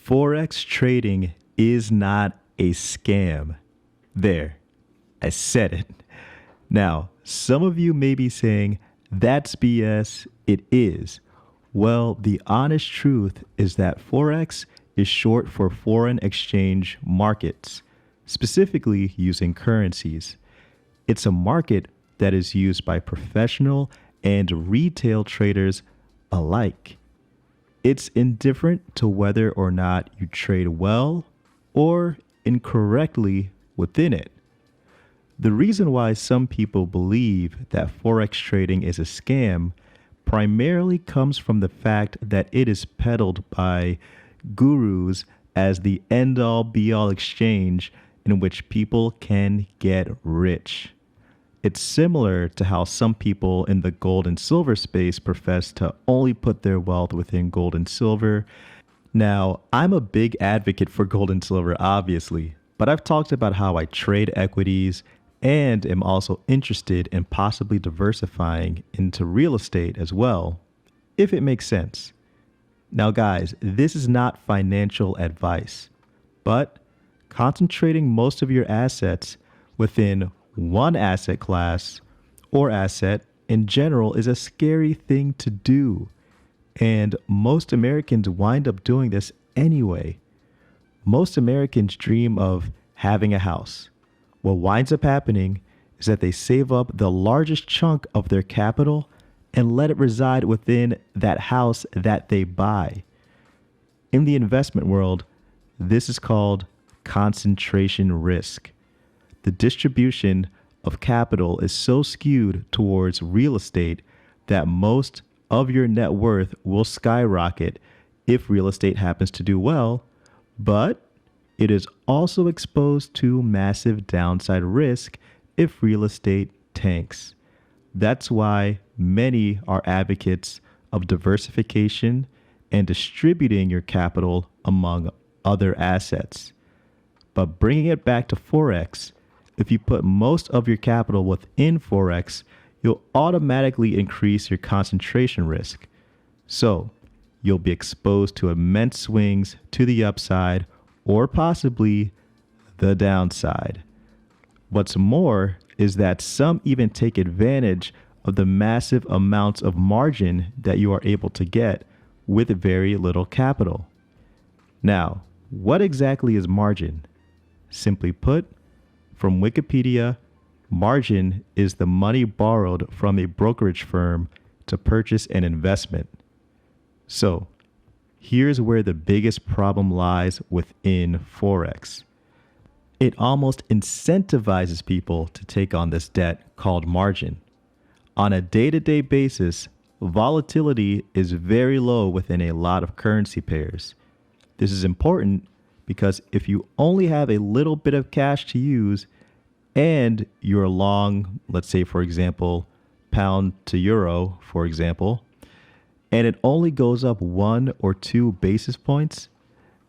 Forex trading is not a scam. There, I said it. Now, some of you may be saying, that's BS. It is. Well, the honest truth is that Forex is short for foreign exchange markets, specifically using currencies. It's a market that is used by professional and retail traders alike. It's indifferent to whether or not you trade well or incorrectly within it. The reason why some people believe that Forex trading is a scam primarily comes from the fact that it is peddled by gurus as the end-all be-all exchange in which people can get rich. It's similar to how some people in the gold and silver space profess to only put their wealth within gold and silver. Now, I'm a big advocate for gold and silver, obviously, but I've talked about how I trade equities and am also interested in possibly diversifying into real estate as well, if it makes sense. Now, guys, this is not financial advice, but concentrating most of your assets within one asset class or asset in general is a scary thing to do. And most Americans wind up doing this anyway. Most Americans dream of having a house. What winds up happening is that they save up the largest chunk of their capital and let it reside within that house that they buy. In the investment world, this is called concentration risk. The distribution of capital is so skewed towards real estate that most of your net worth will skyrocket if real estate happens to do well, but it is also exposed to massive downside risk if real estate tanks. That's why many are advocates of diversification and distributing your capital among other assets. But bringing it back to Forex, if you put most of your capital within Forex, you'll automatically increase your concentration risk. So you'll be exposed to immense swings to the upside or possibly the downside. What's more is that some even take advantage of the massive amounts of margin that you are able to get with very little capital. Now, what exactly is margin? Simply put, from Wikipedia, margin is the money borrowed from a brokerage firm to purchase an investment. So, here's where the biggest problem lies within Forex. It almost incentivizes people to take on this debt called margin. On a day-to-day basis, volatility is very low within a lot of currency pairs. This is important because if you only have a little bit of cash to use and you're long, let's say, for example, pound to euro, for example, and it only goes up 1 or 2 basis points,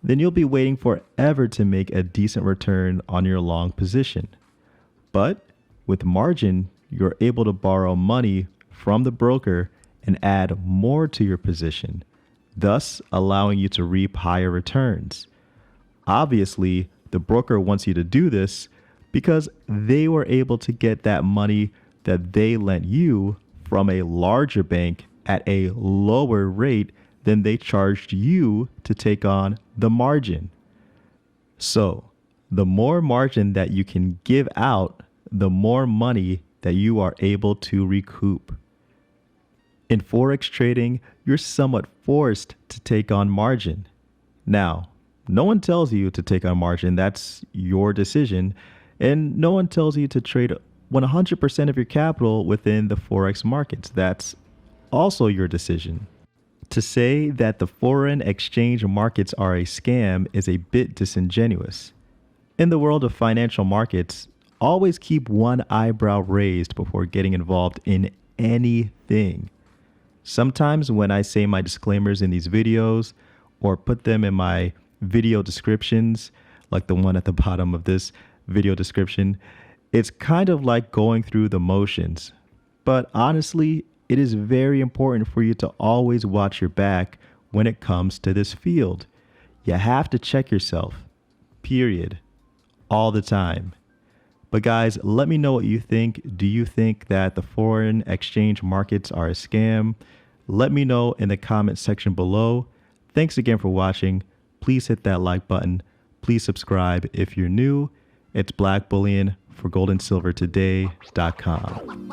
then you'll be waiting forever to make a decent return on your long position. But with margin, you're able to borrow money from the broker and add more to your position, thus allowing you to reap higher returns. Obviously, the broker wants you to do this because they were able to get that money that they lent you from a larger bank at a lower rate than they charged you to take on the margin. So, the more margin that you can give out, the more money that you are able to recoup. In Forex trading, you're somewhat forced to take on margin. Now, no one tells you to take on margin. That's your decision. And no one tells you to trade 100% of your capital within the Forex markets. That's also your decision. To say that the foreign exchange markets are a scam is a bit disingenuous. In the world of financial markets, always keep one eyebrow raised before getting involved in anything. Sometimes when I say my disclaimers in these videos or put them in my video descriptions, like the one at the bottom of this video description, it's kind of like going through the motions. But honestly, it is very important for you to always watch your back when it comes to this field. You have to check yourself, period, all the time. But guys, let me know what you think. Do you think that the foreign exchange markets are a scam? Let me know in the comment section below. Thanks again for watching. Please hit that like button. Please subscribe if you're new. It's Black Bullion for goldandsilvertoday.com.